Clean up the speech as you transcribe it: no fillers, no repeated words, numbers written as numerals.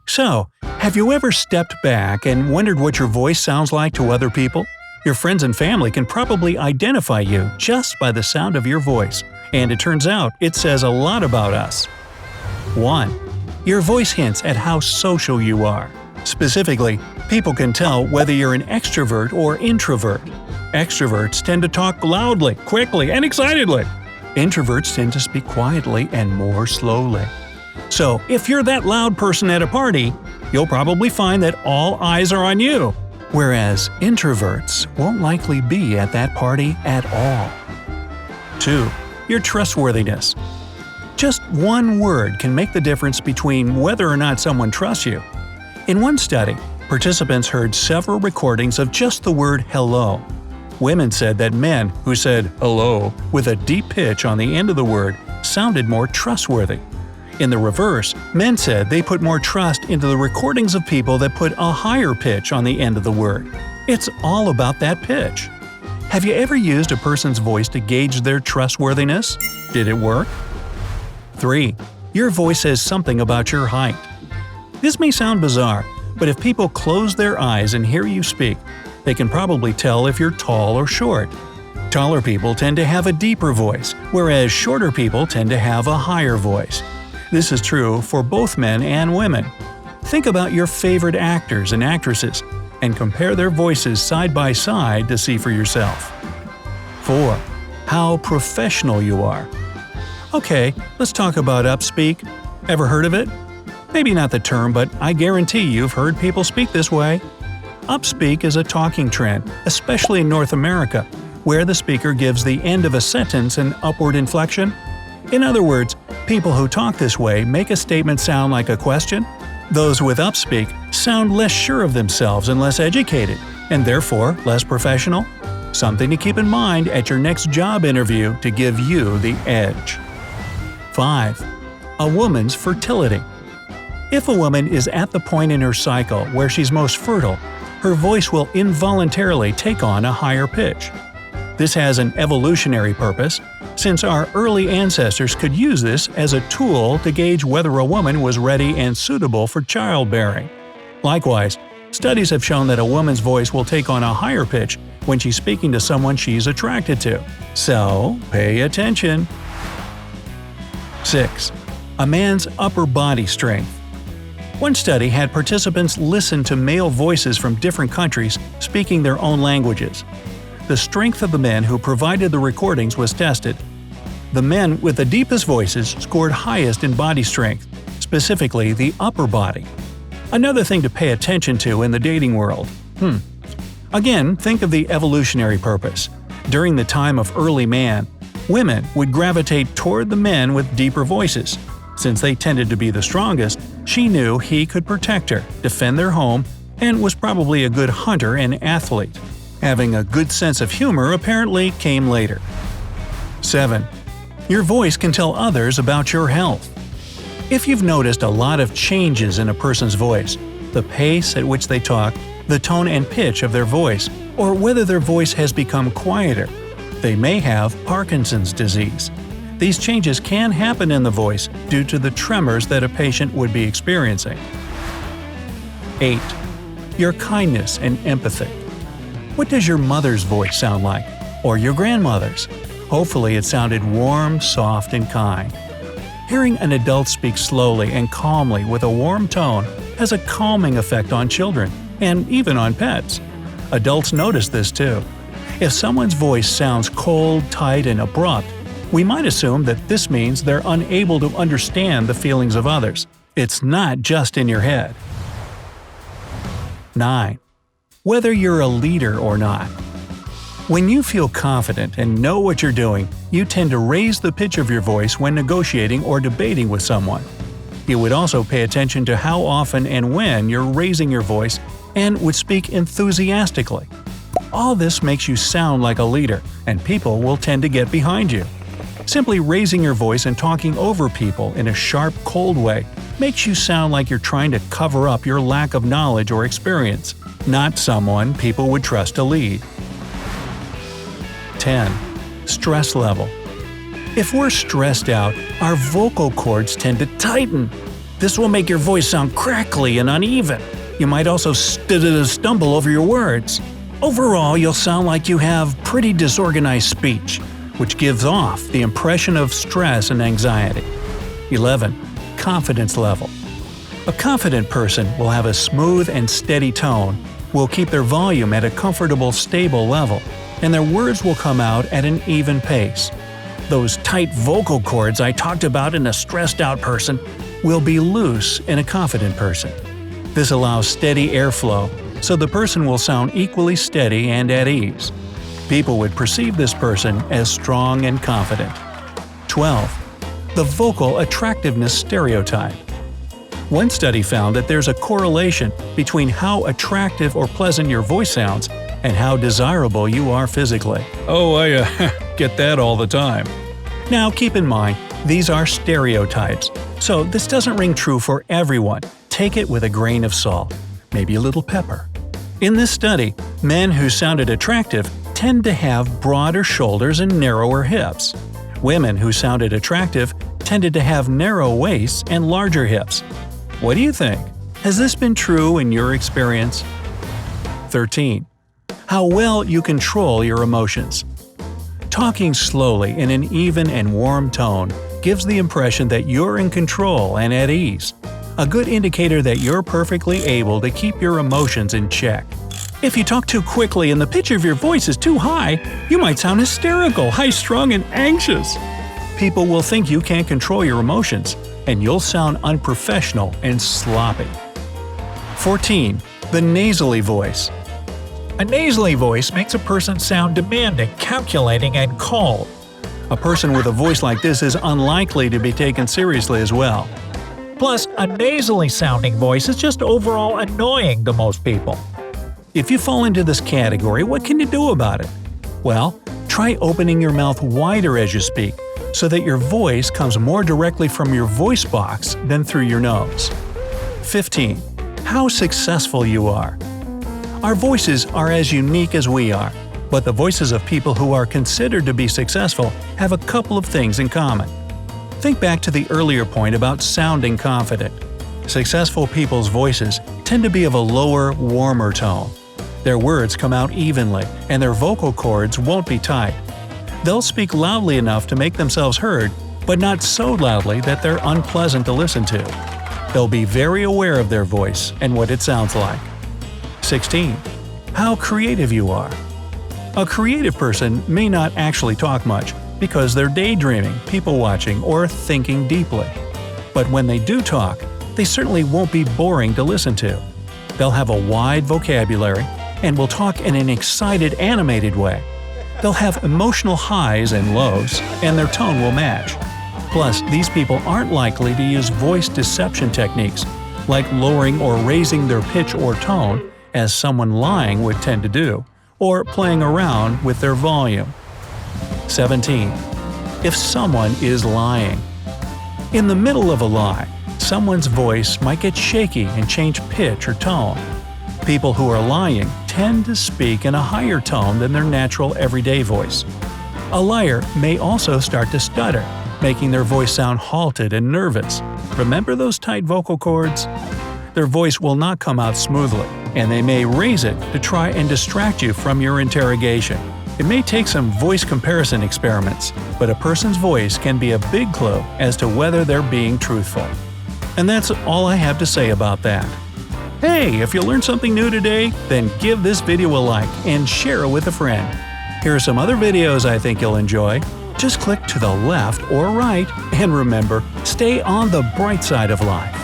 So, have you ever stepped back and wondered what your voice sounds like to other people? Your friends and family can probably identify you just by the sound of your voice, and it turns out it says a lot about us. 1. Your voice hints at how social you are. Specifically, people can tell whether you're an extrovert or introvert. Extroverts tend to talk loudly, quickly, and excitedly. Introverts tend to speak quietly and more slowly. So, if you're that loud person at a party, you'll probably find that all eyes are on you, whereas introverts won't likely be at that party at all. 2. Your trustworthiness. Just one word can make the difference between whether or not someone trusts you. In one study, participants heard several recordings of just the word hello. Women said that men who said hello with a deep pitch on the end of the word sounded more trustworthy. In the reverse, men said they put more trust into the recordings of people that put a higher pitch on the end of the word. It's all about that pitch. Have you ever used a person's voice to gauge their trustworthiness? Did it work? 3. Your voice says something about your height. This may sound bizarre, but if people close their eyes and hear you speak, they can probably tell if you're tall or short. Taller people tend to have a deeper voice, whereas shorter people tend to have a higher voice. This is true for both men and women. Think about your favorite actors and actresses and compare their voices side by side to see for yourself. 4. How professional you are. Okay, let's talk about upspeak. Ever heard of it? Maybe not the term, but I guarantee you've heard people speak this way. Upspeak is a talking trend, especially in North America, where the speaker gives the end of a sentence an upward inflection. In other words, people who talk this way make a statement sound like a question. Those with upspeak sound less sure of themselves and less educated, and therefore less professional. Something to keep in mind at your next job interview to give you the edge. 5. A woman's fertility. If a woman is at the point in her cycle where she's most fertile, her voice will involuntarily take on a higher pitch. This has an evolutionary purpose, since our early ancestors could use this as a tool to gauge whether a woman was ready and suitable for childbearing. Likewise, studies have shown that a woman's voice will take on a higher pitch when she's speaking to someone she's attracted to. So, pay attention. 6. A man's upper body strength. One study had participants listen to male voices from different countries speaking their own languages. The strength of the men who provided the recordings was tested. The men with the deepest voices scored highest in body strength, specifically the upper body. Another thing to pay attention to in the dating world. Again, think of the evolutionary purpose. During the time of early man, women would gravitate toward the men with deeper voices. Since they tended to be the strongest, she knew he could protect her, defend their home, and was probably a good hunter and athlete. Having a good sense of humor apparently came later. 7. Your voice can tell others about your health. If you've noticed a lot of changes in a person's voice, the pace at which they talk, the tone and pitch of their voice, or whether their voice has become quieter, they may have Parkinson's disease. These changes can happen in the voice due to the tremors that a patient would be experiencing. 8. Your kindness and empathy. What does your mother's voice sound like? Or your grandmother's? Hopefully it sounded warm, soft, and kind. Hearing an adult speak slowly and calmly with a warm tone has a calming effect on children, and even on pets. Adults notice this too. If someone's voice sounds cold, tight, and abrupt, we might assume that this means they're unable to understand the feelings of others. It's not just in your head. 9. Whether you're a leader or not. When you feel confident and know what you're doing, you tend to raise the pitch of your voice when negotiating or debating with someone. You would also pay attention to how often and when you're raising your voice and would speak enthusiastically. All this makes you sound like a leader, and people will tend to get behind you. Simply raising your voice and talking over people in a sharp, cold way makes you sound like you're trying to cover up your lack of knowledge or experience, not someone people would trust to lead. 10. Stress level. If we're stressed out, our vocal cords tend to tighten. This will make your voice sound crackly and uneven. You might also stumble over your words. Overall, you'll sound like you have pretty disorganized speech, which gives off the impression of stress and anxiety. 11. Confidence level. A confident person will have a smooth and steady tone, will keep their volume at a comfortable, stable level, and their words will come out at an even pace. Those tight vocal cords I talked about in a stressed-out person will be loose in a confident person. This allows steady airflow, so the person will sound equally steady and at ease. People would perceive this person as strong and confident. 12. The vocal attractiveness stereotype. One study found that there's a correlation between how attractive or pleasant your voice sounds and how desirable you are physically. Oh, I get that all the time. Now keep in mind, these are stereotypes, so this doesn't ring true for everyone. Take it with a grain of salt, maybe a little pepper. In this study, men who sounded attractive tend to have broader shoulders and narrower hips. Women who sounded attractive tended to have narrow waists and larger hips. What do you think? Has this been true in your experience? 13. How well you control your emotions. Talking slowly in an even and warm tone gives the impression that you're in control and at ease, a good indicator that you're perfectly able to keep your emotions in check. If you talk too quickly and the pitch of your voice is too high, you might sound hysterical, high-strung, and anxious. People will think you can't control your emotions, and you'll sound unprofessional and sloppy. 14. The nasally voice. A nasally voice makes a person sound demanding, calculating, and cold. A person with a voice like this is unlikely to be taken seriously as well. Plus, a nasally sounding voice is just overall annoying to most people. If you fall into this category, what can you do about it? Well, try opening your mouth wider as you speak, so that your voice comes more directly from your voice box than through your nose. 15. How successful you are. Our voices are as unique as we are, but the voices of people who are considered to be successful have a couple of things in common. Think back to the earlier point about sounding confident. Successful people's voices tend to be of a lower, warmer tone. Their words come out evenly, and their vocal cords won't be tight. They'll speak loudly enough to make themselves heard, but not so loudly that they're unpleasant to listen to. They'll be very aware of their voice and what it sounds like. 16. How creative you are. A creative person may not actually talk much because they're daydreaming, people-watching, or thinking deeply. But when they do talk, they certainly won't be boring to listen to. They'll have a wide vocabulary and will talk in an excited, animated way. They'll have emotional highs and lows, and their tone will match. Plus, these people aren't likely to use voice deception techniques, like lowering or raising their pitch or tone, as someone lying would tend to do, or playing around with their volume. 17. If someone is lying. In the middle of a lie, someone's voice might get shaky and change pitch or tone. People who are lying tend to speak in a higher tone than their natural everyday voice. A liar may also start to stutter, making their voice sound halted and nervous. Remember those tight vocal cords? Their voice will not come out smoothly, and they may raise it to try and distract you from your interrogation. It may take some voice comparison experiments, but a person's voice can be a big clue as to whether they're being truthful. And that's all I have to say about that. Hey, if you learned something new today, then give this video a like and share it with a friend. Here are some other videos I think you'll enjoy. Just click to the left or right, and remember, stay on the bright side of life.